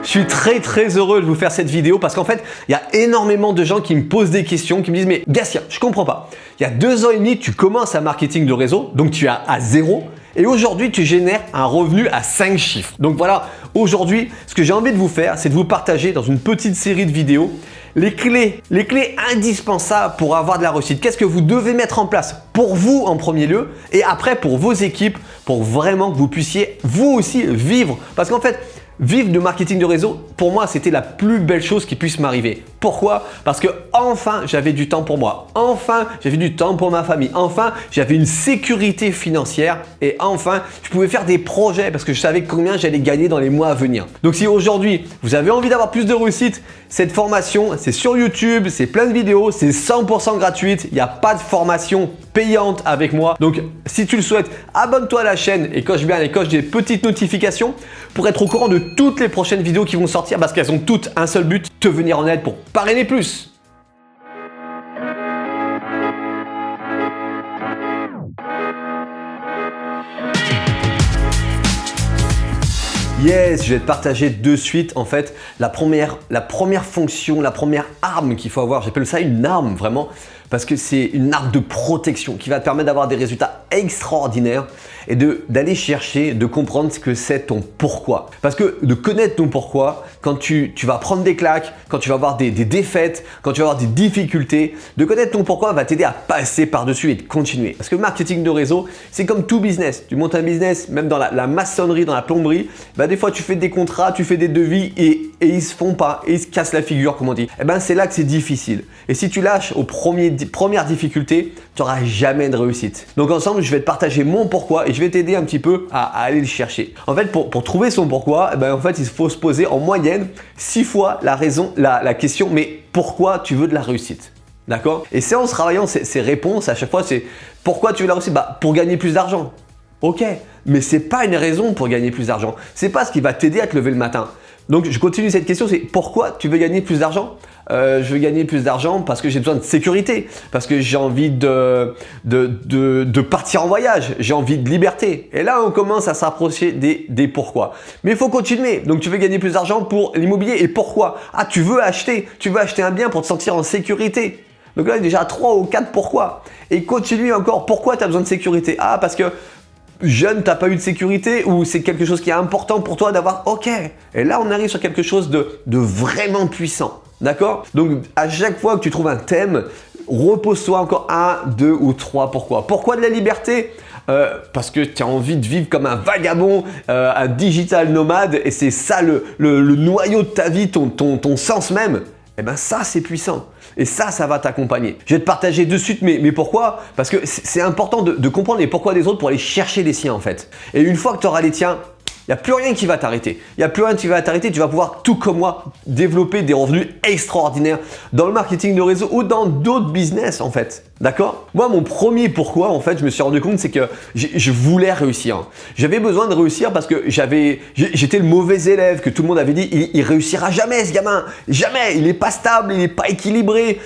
Je suis très heureux de vous faire cette vidéo parce qu'en fait, il y a énormément de gens qui me posent des questions, qui me disent « Mais Gatien, je comprends pas. Il y a 2 ans et demi, tu commences un marketing de réseau, donc tu es à 0. Et aujourd'hui, tu génères un revenu à 5 chiffres. » Donc voilà, aujourd'hui, ce que j'ai envie de vous faire, c'est de vous partager dans une petite série de vidéos les clés indispensables pour avoir de la réussite. Qu'est-ce que vous devez mettre en place pour vous en premier lieu et après pour vos équipes pour vraiment que vous puissiez vous aussi vivre. Parce qu'en fait, vivre de marketing de réseau, pour moi, c'était la plus belle chose qui puisse m'arriver. Pourquoi? Parce que enfin, j'avais du temps pour moi. Enfin, j'avais du temps pour ma famille. Enfin, j'avais une sécurité financière. Et enfin, je pouvais faire des projets parce que je savais combien j'allais gagner dans les mois à venir. Donc, si aujourd'hui, vous avez envie d'avoir plus de réussite, cette formation, c'est sur YouTube, c'est plein de vidéos, c'est 100% gratuite. Il n'y a pas de formation payante avec moi. Donc, si tu le souhaites, abonne-toi à la chaîne et coche bien les coches des petites notifications pour être au courant de toutes les prochaines vidéos qui vont sortir parce qu'elles ont toutes un seul but, te venir en aide pour parrainer plus. Yes, je vais te partager de suite en fait la première fonction, la première arme qu'il faut avoir. J'appelle ça une arme vraiment parce que c'est une arme de protection qui va te permettre d'avoir des résultats extraordinaires et d'aller chercher, de comprendre ce que c'est ton pourquoi. Parce que de connaître ton pourquoi, quand tu vas prendre des claques, quand tu vas avoir des défaites, quand tu vas avoir des difficultés, de connaître ton pourquoi va t'aider à passer par-dessus et de continuer. Parce que le marketing de réseau, c'est comme tout business. Tu montes un business, même dans la maçonnerie, dans la plomberie, des fois tu fais des contrats, tu fais des devis et ils se font pas, et ils se cassent la figure comme on dit. C'est là que c'est difficile. Et si tu lâches aux premières difficultés, tu n'auras jamais de réussite. Donc ensemble, je vais te partager mon pourquoi et je vais t'aider un petit peu à aller le chercher. En fait, pour trouver son pourquoi, en fait, il faut se poser en moyenne 6 fois la question, mais pourquoi tu veux de la réussite? D'accord? Et c'est en travaillant ces réponses, à chaque fois, c'est pourquoi tu veux de la réussite? Pour gagner plus d'argent. Ok, mais c'est pas une raison pour gagner plus d'argent. C'est pas ce qui va t'aider à te lever le matin. Donc, je continue cette question, c'est pourquoi tu veux gagner plus d'argent? Je veux gagner plus d'argent parce que j'ai besoin de sécurité, parce que j'ai envie de partir en voyage, j'ai envie de liberté. Et là, on commence à s'approcher des pourquoi. Mais il faut continuer. Donc, tu veux gagner plus d'argent pour l'immobilier et pourquoi? Ah, tu veux acheter un bien pour te sentir en sécurité. Donc là, déjà 3 ou 4 pourquoi. Et continue encore, pourquoi tu as besoin de sécurité? Ah, parce que jeune, tu n'as pas eu de sécurité ou c'est quelque chose qui est important pour toi d'avoir? Ok. Et là, on arrive sur quelque chose de vraiment puissant. D'accord? Donc, à chaque fois que tu trouves un thème, repose-toi encore 1, 2 ou 3 pourquoi. Pourquoi de la liberté? Parce que tu as envie de vivre comme un vagabond, un digital nomade et c'est ça le noyau de ta vie, ton sens même. Ça, c'est puissant. Et ça va t'accompagner. Je vais te partager de suite mes pourquoi, parce que c'est important de comprendre les pourquoi des autres pour aller chercher les siens en fait. Et une fois que tu auras les tiens, il n'y a plus rien qui va t'arrêter. Il n'y a plus rien qui va t'arrêter. Tu vas pouvoir, tout comme moi, développer des revenus extraordinaires dans le marketing de réseau ou dans d'autres business en fait. D'accord? Moi, mon premier pourquoi, en fait, je me suis rendu compte, c'est que je voulais réussir. J'avais besoin de réussir parce que j'étais le mauvais élève, que tout le monde avait dit, il réussira jamais ce gamin. Jamais. Il n'est pas stable, il n'est pas équilibré.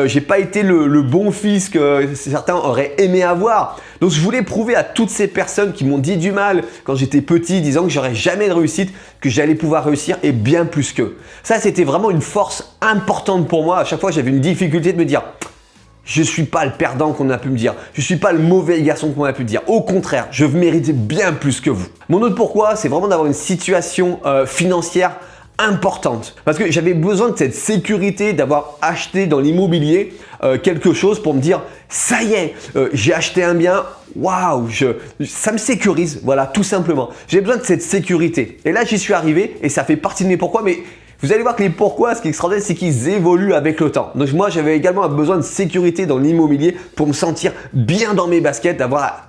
J'ai pas été le bon fils que certains auraient aimé avoir. Donc, je voulais prouver à toutes ces personnes qui m'ont dit du mal quand j'étais petit, disant que j'aurais jamais de réussite, que j'allais pouvoir réussir et bien plus qu'eux. Ça, c'était vraiment une force importante pour moi. À chaque fois, j'avais une difficulté de me dire je ne suis pas le perdant qu'on a pu me dire. Je ne suis pas le mauvais garçon qu'on a pu me dire. Au contraire, je mérite bien plus que vous. Mon autre pourquoi, c'est vraiment d'avoir une situation financière importante. Parce que j'avais besoin de cette sécurité d'avoir acheté dans l'immobilier quelque chose pour me dire ça y est, j'ai acheté un bien, waouh, ça me sécurise. Voilà, tout simplement. J'ai besoin de cette sécurité. Et là, j'y suis arrivé et ça fait partie de mes pourquoi. Mais vous allez voir que les pourquoi, ce qui est extraordinaire, c'est qu'ils évoluent avec le temps. Donc moi, j'avais également besoin de sécurité dans l'immobilier pour me sentir bien dans mes baskets,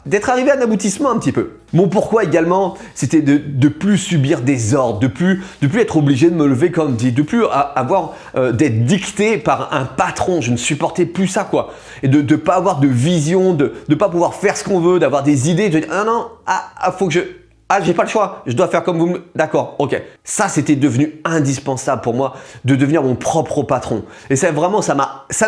d'être arrivé à un aboutissement un petit peu. Mon pourquoi également, c'était de plus subir des ordres, de plus être obligé de me lever comme dit, de plus d'être dicté par un patron. Je ne supportais plus ça quoi. Et de ne pas avoir de vision, de ne pas pouvoir faire ce qu'on veut, d'avoir des idées, de dire non, faut que Ah, j'ai pas le choix, je dois faire comme vous me... D'accord, ok. Ça, c'était devenu indispensable pour moi de devenir mon propre patron. Et ça, vraiment, ça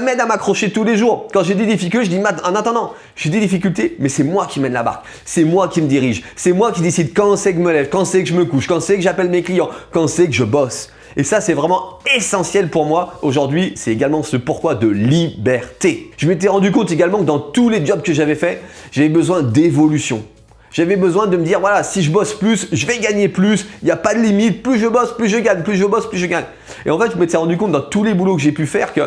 m'aide à m'accrocher tous les jours. Quand j'ai des difficultés, je dis, en attendant, j'ai des difficultés, mais c'est moi qui mène la barque. C'est moi qui me dirige. C'est moi qui décide quand c'est que je me lève, quand c'est que je me couche, quand c'est que j'appelle mes clients, quand c'est que je bosse. Et ça, c'est vraiment essentiel pour moi. Aujourd'hui, c'est également ce pourquoi de liberté. Je m'étais rendu compte également que dans tous les jobs que j'avais fait, j'avais besoin d'évolution. J'avais besoin de me dire, voilà, si je bosse plus, je vais gagner plus. Il n'y a pas de limite. Plus je bosse, plus je gagne. Plus je bosse, plus je gagne. Et en fait, je m'étais rendu compte dans tous les boulots que j'ai pu faire que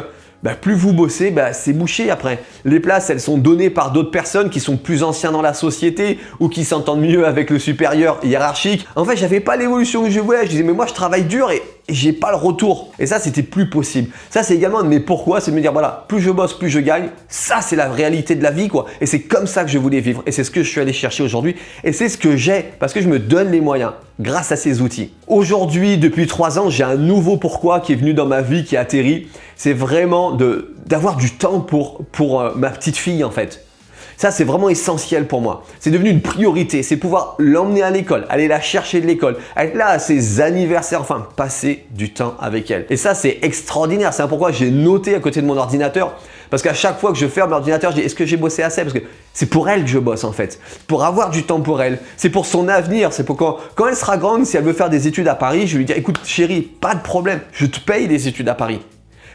plus vous bossez, c'est bouché après. Les places, elles sont données par d'autres personnes qui sont plus anciens dans la société ou qui s'entendent mieux avec le supérieur hiérarchique. En fait, j'avais pas l'évolution que je voulais. Je disais, mais moi, je travaille dur et j'ai pas le retour. Et ça, c'était plus possible. Ça, c'est également un de mes pourquoi, c'est de me dire, voilà, plus je bosse, plus je gagne. Ça, c'est la réalité de la vie, quoi. Et c'est comme ça que je voulais vivre. Et c'est ce que je suis allé chercher aujourd'hui. Et c'est ce que j'ai parce que je me donne les moyens grâce à ces outils. Aujourd'hui, depuis 3 ans, j'ai un nouveau pourquoi qui est venu dans ma vie, qui a atterri. C'est vraiment d'avoir du temps pour ma petite fille, en fait. Ça, c'est vraiment essentiel pour moi. C'est devenu une priorité. C'est pouvoir l'emmener à l'école, aller la chercher de l'école, être là à ses anniversaires, enfin, passer du temps avec elle. Et ça, c'est extraordinaire. C'est pourquoi j'ai noté à côté de mon ordinateur. Parce qu'à chaque fois que je ferme l'ordinateur, je dis, est-ce que j'ai bossé assez? Parce que c'est pour elle que je bosse, en fait. Pour avoir du temps pour elle. C'est pour son avenir. C'est pour quand elle sera grande, si elle veut faire des études à Paris, je vais lui dire, écoute, chérie, pas de problème. Je te paye des études à Paris.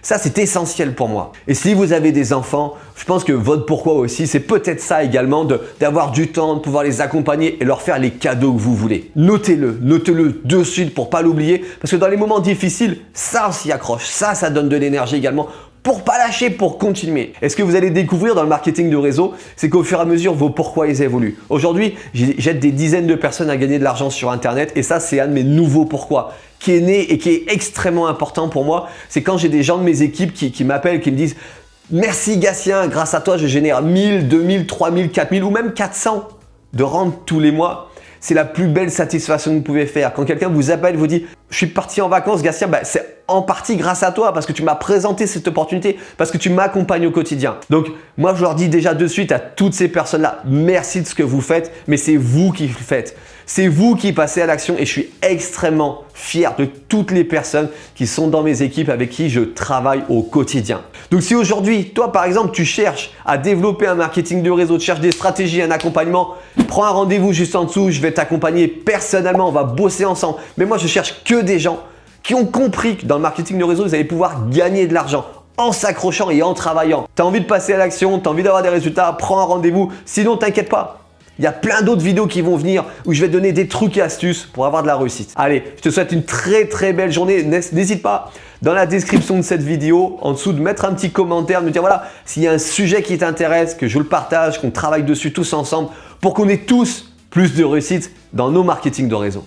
Ça, c'est essentiel pour moi. Et si vous avez des enfants, je pense que votre pourquoi aussi, c'est peut-être ça également, d'avoir du temps, de pouvoir les accompagner et leur faire les cadeaux que vous voulez. Notez-le de suite pour pas l'oublier. Parce que dans les moments difficiles, ça, on s'y accroche. Ça donne de l'énergie également pour pas lâcher, pour continuer. Et ce que vous allez découvrir dans le marketing de réseau, c'est qu'au fur et à mesure, vos pourquoi ils évoluent. Aujourd'hui, j'aide des dizaines de personnes à gagner de l'argent sur Internet et ça, c'est un de mes nouveaux pourquoi qui est né et qui est extrêmement important pour moi. C'est quand j'ai des gens de mes équipes qui m'appellent, qui me disent « Merci Gatien, grâce à toi, je génère 1000, 2000, 3000, 4000 ou même 400 de rente tous les mois. » C'est la plus belle satisfaction que vous pouvez faire. Quand quelqu'un vous appelle, vous dit « Je suis parti en vacances, Gatien, c'est en partie grâce à toi parce que tu m'as présenté cette opportunité, parce que tu m'accompagnes au quotidien. » Donc, moi, je leur dis déjà de suite à toutes ces personnes-là, merci de ce que vous faites, mais c'est vous qui le faites. C'est vous qui passez à l'action et je suis extrêmement fier de toutes les personnes qui sont dans mes équipes avec qui je travaille au quotidien. Donc si aujourd'hui, toi par exemple, tu cherches à développer un marketing de réseau, tu cherches des stratégies, un accompagnement, prends un rendez-vous juste en dessous, je vais t'accompagner personnellement, on va bosser ensemble. Mais moi, je cherche que des gens qui ont compris que dans le marketing de réseau, vous allez pouvoir gagner de l'argent en s'accrochant et en travaillant. Tu as envie de passer à l'action, tu as envie d'avoir des résultats, prends un rendez-vous. Sinon, t'inquiète pas. Il y a plein d'autres vidéos qui vont venir où je vais te donner des trucs et astuces pour avoir de la réussite. Allez, je te souhaite une très très belle journée. N'hésite pas dans la description de cette vidéo, en dessous, de mettre un petit commentaire, de me dire voilà, s'il y a un sujet qui t'intéresse, que je le partage, qu'on travaille dessus tous ensemble pour qu'on ait tous plus de réussite dans nos marketing de réseau.